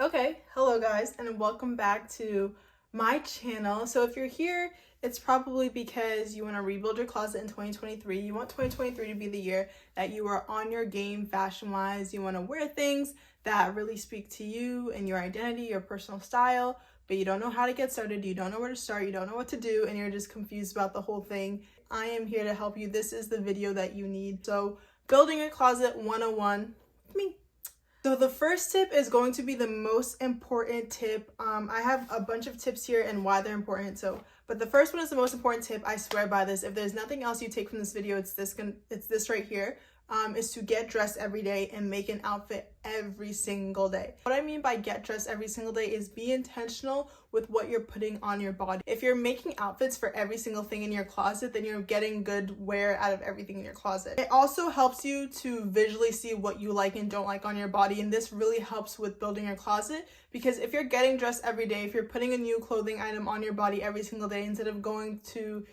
Okay, hello guys, and welcome back to my channel. So if you're here, it's probably because you want to rebuild your closet in 2023. You want 2023 to be the year that you are on your game fashion-wise. You want to wear things that really speak to you and your identity, your personal style, but you don't know how to get started, you don't know where to start, you don't know what to do, and you're just confused about the whole thing. I am here to help you. This is the video that you need. So building your closet 101 with me. So the first tip is going to be the most important tip. I have a bunch of tips here and why they're important. But the first one is the most important tip. I swear by this. If there's nothing else you take from this video, it's this right here. Is to get dressed every day and make an outfit every single day. What I mean by get dressed every single day is be intentional with what you're putting on your body. If you're making outfits for every single thing in your closet, then you're getting good wear out of everything in your closet. It also helps you to visually see what you like and don't like on your body, and this really helps with building your closet, because if you're getting dressed every day, if you're putting a new clothing item on your body every single day instead of going to,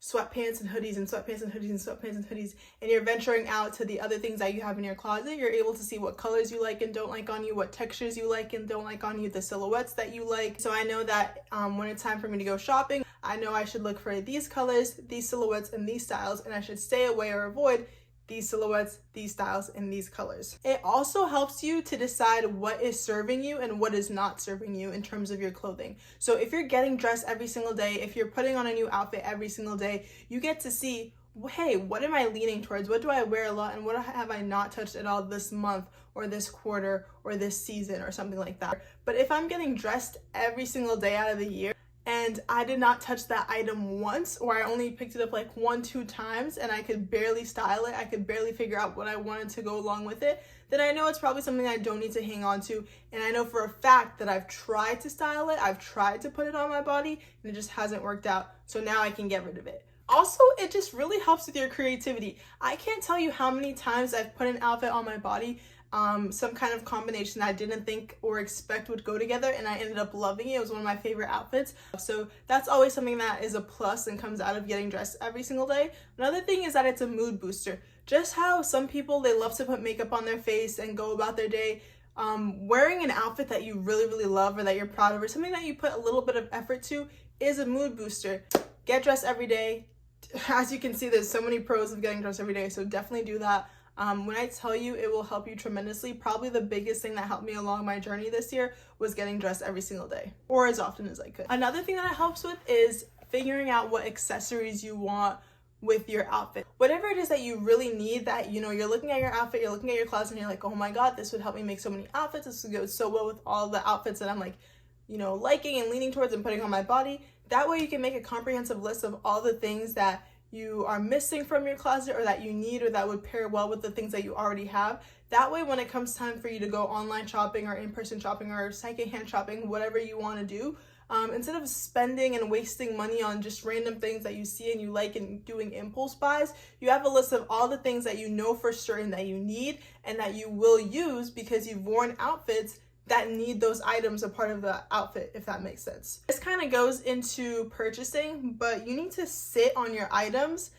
sweatpants and hoodies and sweatpants and hoodies and sweatpants and hoodies, and you're venturing out to the other things that you have in your closet, you're able to see what colors you like and don't like on you, what textures you like and don't like on you, the silhouettes that you like. So I know that when it's time for me to go shopping, I know I should look for these colors, these silhouettes, and these styles, and I should stay away or avoid these silhouettes, these styles, and these colors. It also helps you to decide what is serving you and what is not serving you in terms of your clothing. So if you're getting dressed every single day, if you're putting on a new outfit every single day, you get to see, hey, what am I leaning towards? What do I wear a lot and what have I not touched at all this month or this quarter or this season or something like that. But if I'm getting dressed every single day out of the year, and I did not touch that item once, or I only picked it up like 1-2 times and I could barely style it, I could barely figure out what I wanted to go along with it, then I know it's probably something I don't need to hang on to. And I know for a fact that I've tried to style it, I've tried to put it on my body, and it just hasn't worked out. So now I can get rid of it. Also, it just really helps with your creativity. I can't tell you how many times I've put an outfit on my body, some kind of combination that I didn't think or expect would go together, and I ended up loving it. It was one of my favorite outfits. So that's always something that is a plus and comes out of getting dressed every single day. Another thing is that it's a mood booster. Just how some people, they love to put makeup on their face and go about their day, wearing an outfit that you really love or that you're proud of or something that you put a little bit of effort to is a mood booster. Get dressed every day. As you can see, there's so many pros of getting dressed every day, so definitely do that. When I tell you it will help you tremendously, probably the biggest thing that helped me along my journey this year was getting dressed every single day, or as often as I could. Another thing that it helps with is figuring out what accessories you want with your outfit. Whatever it is that you really need, that you're looking at your outfit, you're looking at your closet, and you're like, oh my god, this would help me make so many outfits, this would go so well with all the outfits that I'm like, liking and leaning towards and putting on my body. That way you can make a comprehensive list of all the things that you are missing from your closet or that you need or that would pair well with the things that you already have. That way when it comes time for you to go online shopping or in-person shopping or secondhand shopping, whatever you want to do, instead of spending and wasting money on just random things that you see and you like and doing impulse buys, you have a list of all the things that you know for certain that you need and that you will use because you've worn outfits that need those items a part of the outfit, if that makes sense. This kind of goes into purchasing, but you need to sit on your items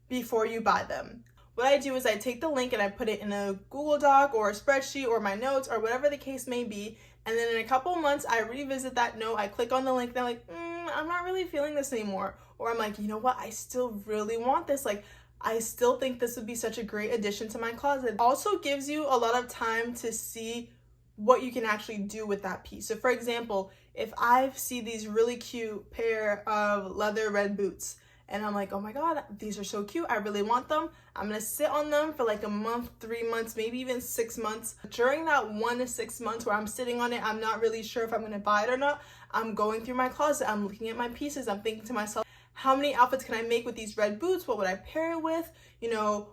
before you buy them. What I do is I take the link and I put it in a Google Doc or a spreadsheet or my notes or whatever the case may be, and then in a couple of months I revisit that note, I click on the link, and I'm like, I'm not really feeling this anymore. Or I'm like, you know what, I still really want this. Like, I still think this would be such a great addition to my closet. It also gives you a lot of time to see what you can actually do with that piece. So for example, if I see these really cute pair of leather red boots and I'm like, oh my god, these are so cute, I really want them, I'm gonna sit on them for like a month, 3 months, maybe even 6 months. During that 1 to 6 months where I'm sitting on it, I'm not really sure if I'm gonna buy it or not, I'm going through my closet, I'm looking at my pieces, I'm thinking to myself, how many outfits can I make with these red boots? What would I pair it with?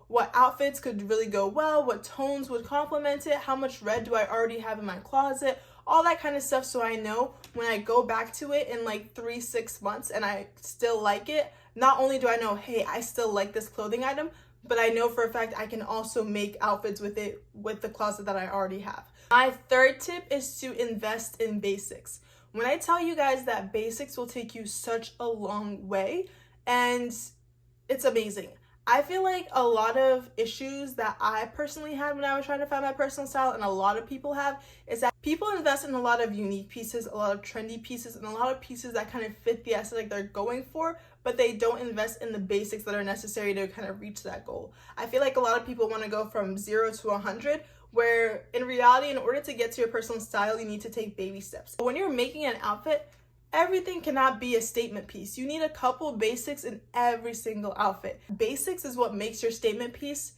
What outfits could really go well? What tones would complement it? How much red do I already have in my closet? All that kind of stuff, so I know when I go back to it in like 3-6 months and I still like it, not only do I know, hey, I still like this clothing item, but I know for a fact I can also make outfits with it with the closet that I already have. My third tip is to invest in basics. When I tell you guys that basics will take you such a long way, and it's amazing. I feel like a lot of issues that I personally had when I was trying to find my personal style, and a lot of people have, is that People invest in a lot of unique pieces, a lot of trendy pieces, and a lot of pieces that kind of fit the aesthetic they're going for, but they don't invest in the basics that are necessary to kind of reach that goal. I feel like a lot of people want to go from 0 to 100, where in reality, in order to get to your personal style, you need to take baby steps. When you're making an outfit, everything cannot be a statement piece. You need a couple basics in every single outfit. Basics is what makes your statement piece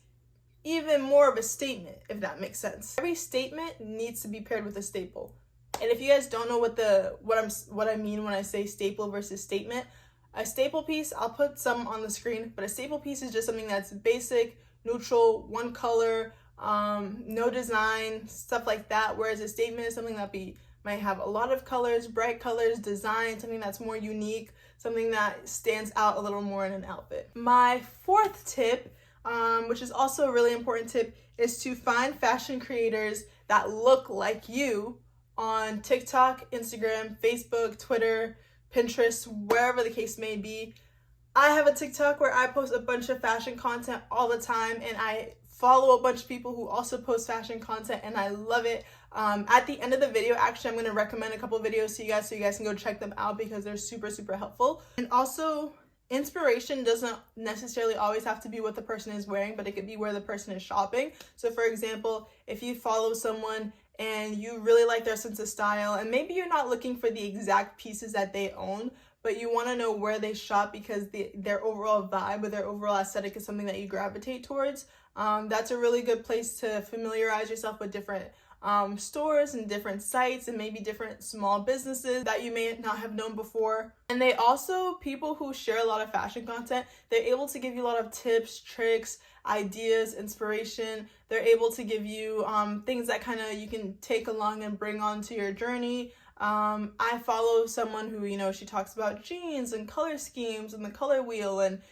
even more of a statement, if that makes sense. Every statement needs to be paired with a staple. And if you guys don't know what I mean when I say staple versus statement, a staple piece, I'll put some on the screen, but a staple piece is just something that's basic, neutral, one color, no design, stuff like that. Whereas a statement is something that might have a lot of colors, bright colors, design, something that's more unique, something that stands out a little more in an outfit. My fourth tip, which is also a really important tip, is to find fashion creators that look like you on TikTok, Instagram, Facebook, Twitter, Pinterest, wherever the case may be. I have a TikTok where I post a bunch of fashion content all the time, and I follow a bunch of people who also post fashion content, and I love it. At the end of the video, actually, I'm going to recommend a couple videos to you guys so you guys can go check them out because they're super, super helpful. And also, inspiration doesn't necessarily always have to be what the person is wearing, but it could be where the person is shopping. So for example, if you follow someone and you really like their sense of style, and maybe you're not looking for the exact pieces that they own, but you want to know where they shop because their overall vibe or their overall aesthetic is something that you gravitate towards, that's a really good place to familiarize yourself with different stores and different sites and maybe different small businesses that you may not have known before. And they also, people who share a lot of fashion content, they're able to give you a lot of tips, tricks, ideas, inspiration. They're able to give you things that kind of you can take along and bring onto your journey. I follow someone who, she talks about jeans and color schemes and the color wheel and,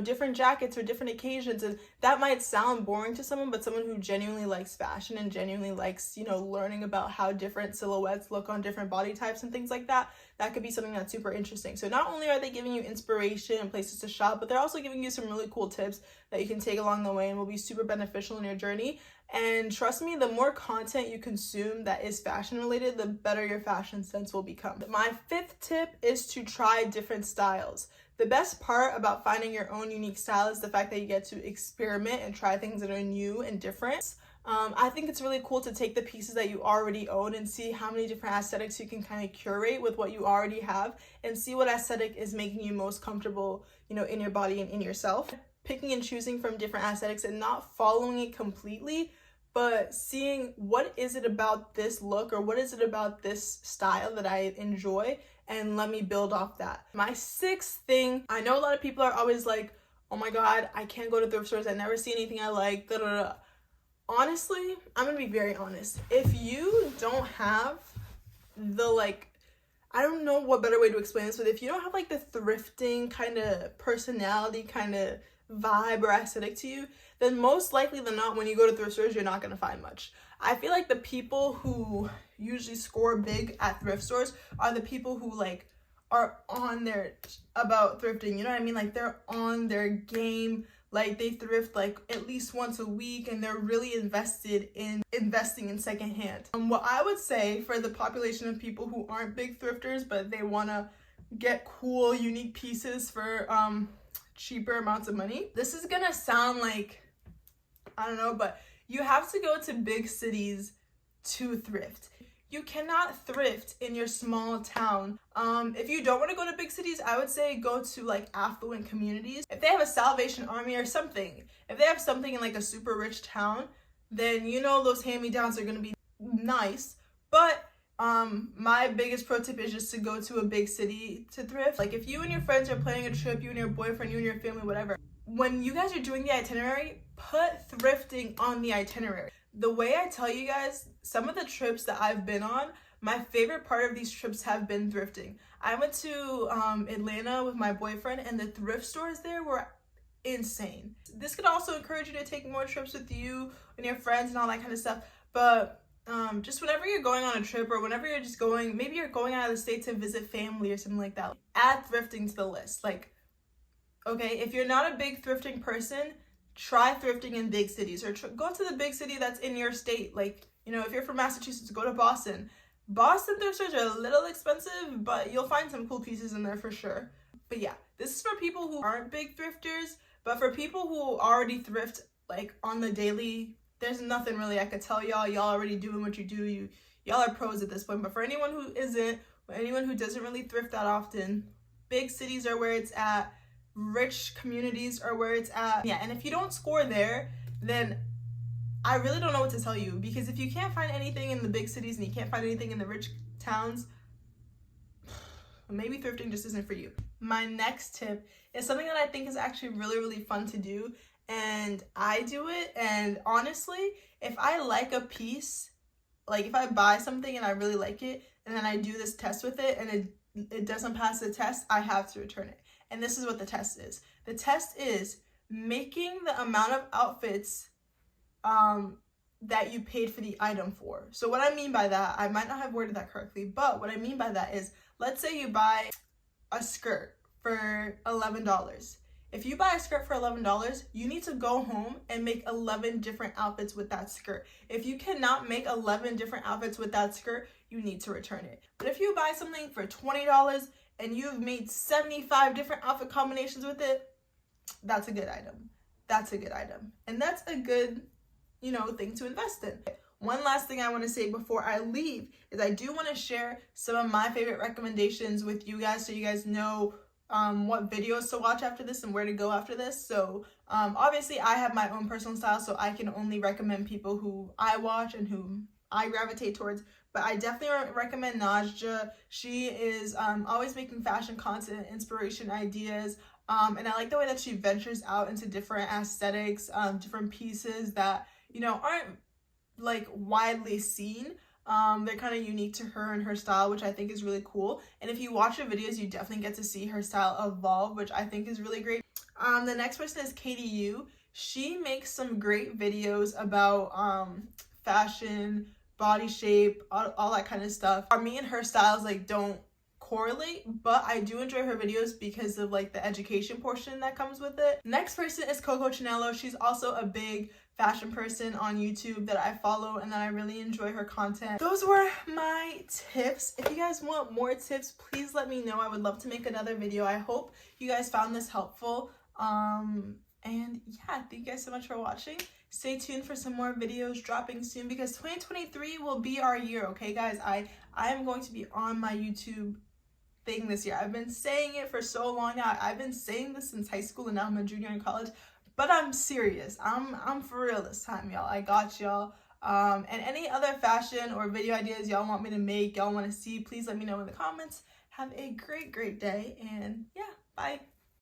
different jackets for different occasions. And that might sound boring to someone, but someone who genuinely likes fashion and genuinely likes, learning about how different silhouettes look on different body types and things like that, that could be something that's super interesting. So not only are they giving you inspiration and places to shop, but they're also giving you some really cool tips that you can take along the way and will be super beneficial in your journey. And trust me, the more content you consume that is fashion related, the better your fashion sense will become. My fifth tip is to try different styles. The best part about finding your own unique style is the fact that you get to experiment and try things that are new and different. I think it's really cool to take the pieces that you already own and see how many different aesthetics you can kind of curate with what you already have and see what aesthetic is making you most comfortable, in your body and in yourself. Picking and choosing from different aesthetics and not following it completely, but seeing what is it about this look or what is it about this style that I enjoy, and let me build off that. My sixth thing, I know a lot of people are always like, oh my god, I can't go to thrift stores, I never see anything I like, da da da. Honestly, I'm gonna be very honest. If you don't have the I don't know what better way to explain this, but if you don't have the thrifting kind of personality, kind of vibe or aesthetic to you, then most likely than not, when you go to thrift stores, you're not going to find much. I feel like the people who usually score big at thrift stores are the people who are on their about thrifting, you know what I mean? They're on their game, they thrift at least once a week, and they're really invested in investing in secondhand. What I would say for the population of people who aren't big thrifters, but they want to get cool, unique pieces for cheaper amounts of money. This is gonna sound I don't know, but you have to go to big cities to thrift. You cannot thrift in your small town. If you don't want to go to big cities, I would say go to affluent communities. If they have a Salvation Army or something, if they have something in a super rich town, then those hand-me-downs are gonna be nice. But my biggest pro tip is just to go to a big city to thrift. If you and your friends are planning a trip, you and your boyfriend, you and your family, whatever, when you guys are doing the itinerary, put thrifting on the itinerary. The way I tell you guys, some of the trips that I've been on, my favorite part of these trips have been thrifting. I went to Atlanta with my boyfriend, and the thrift stores there were insane. This could also encourage you to take more trips with you and your friends and all that kind of stuff. But just whenever you're going on a trip, or whenever you're just going, maybe you're going out of the state to visit family or something like that, add thrifting to the list. Okay, if you're not a big thrifting person, try thrifting in big cities, or go to the big city that's in your state. You know, if you're from Massachusetts, go to Boston. Boston thrift stores are a little expensive, but you'll find some cool pieces in there for sure. But yeah, this is for people who aren't big thrifters, but for people who already thrift like on the daily, there's nothing really I could tell y'all. Y'all already doing what you do. Y'all are pros at this point. But for anyone who isn't, or anyone who doesn't really thrift that often, big cities are where it's at. Rich communities are where it's at. Yeah, and if you don't score there, then I really don't know what to tell you, because if you can't find anything in the big cities and you can't find anything in the rich towns, maybe thrifting just isn't for you. My next tip is something that I think is actually really, really fun to do, and I do it, and honestly, if I like a piece, like if I buy something and I really like it, and then I do this test with it and it doesn't pass the test, I have to return it. And this is what the test is. The test is making the amount of outfits that you paid for the item for. So what I mean by that, I might not have worded that correctly, but what I mean by that is, let's say you buy a skirt for $11. If you buy a skirt for $11, you need to go home and make 11 different outfits with that skirt. If you cannot make 11 different outfits with that skirt, you need to return it. But if you buy something for $20 and you've made 75 different outfit combinations with it, that's a good item. That's a good item. And that's a good, thing to invest in. One last thing I want to say before I leave is I do want to share some of my favorite recommendations with you guys, so you guys know what videos to watch after this and where to go after this. So obviously I have my own personal style, so I can only recommend people who I watch and who I gravitate towards. But I definitely recommend Najja. She is always making fashion content, inspiration ideas. And I like the way that she ventures out into different aesthetics, different pieces that, aren't like widely seen. They're kind of unique to her and her style, which I think is really cool. And if you watch her videos, you definitely get to see her style evolve, which I think is really great. The next person is Katie Yu. She makes some great videos about fashion, body shape, all that kind of stuff. Me and her styles don't correlate, but I do enjoy her videos because of the education portion that comes with it. Next person is Coco Chanello. She's also a big fashion person on YouTube that I follow and that I really enjoy her content. Those were my tips. If you guys want more tips, please let me know. I would love to make another video. I hope you guys found this helpful. And yeah, thank you guys so much for watching. Stay tuned for some more videos dropping soon, because 2023 will be our year, okay guys? I am going to be on my YouTube thing this year. I've been saying it for so long now. I've been saying this since high school, and now I'm a junior in college. But I'm serious. I'm for real this time, y'all. I got y'all. And any other fashion or video ideas y'all want me to make, y'all want to see, please let me know in the comments. Have a great, great day. And yeah, bye.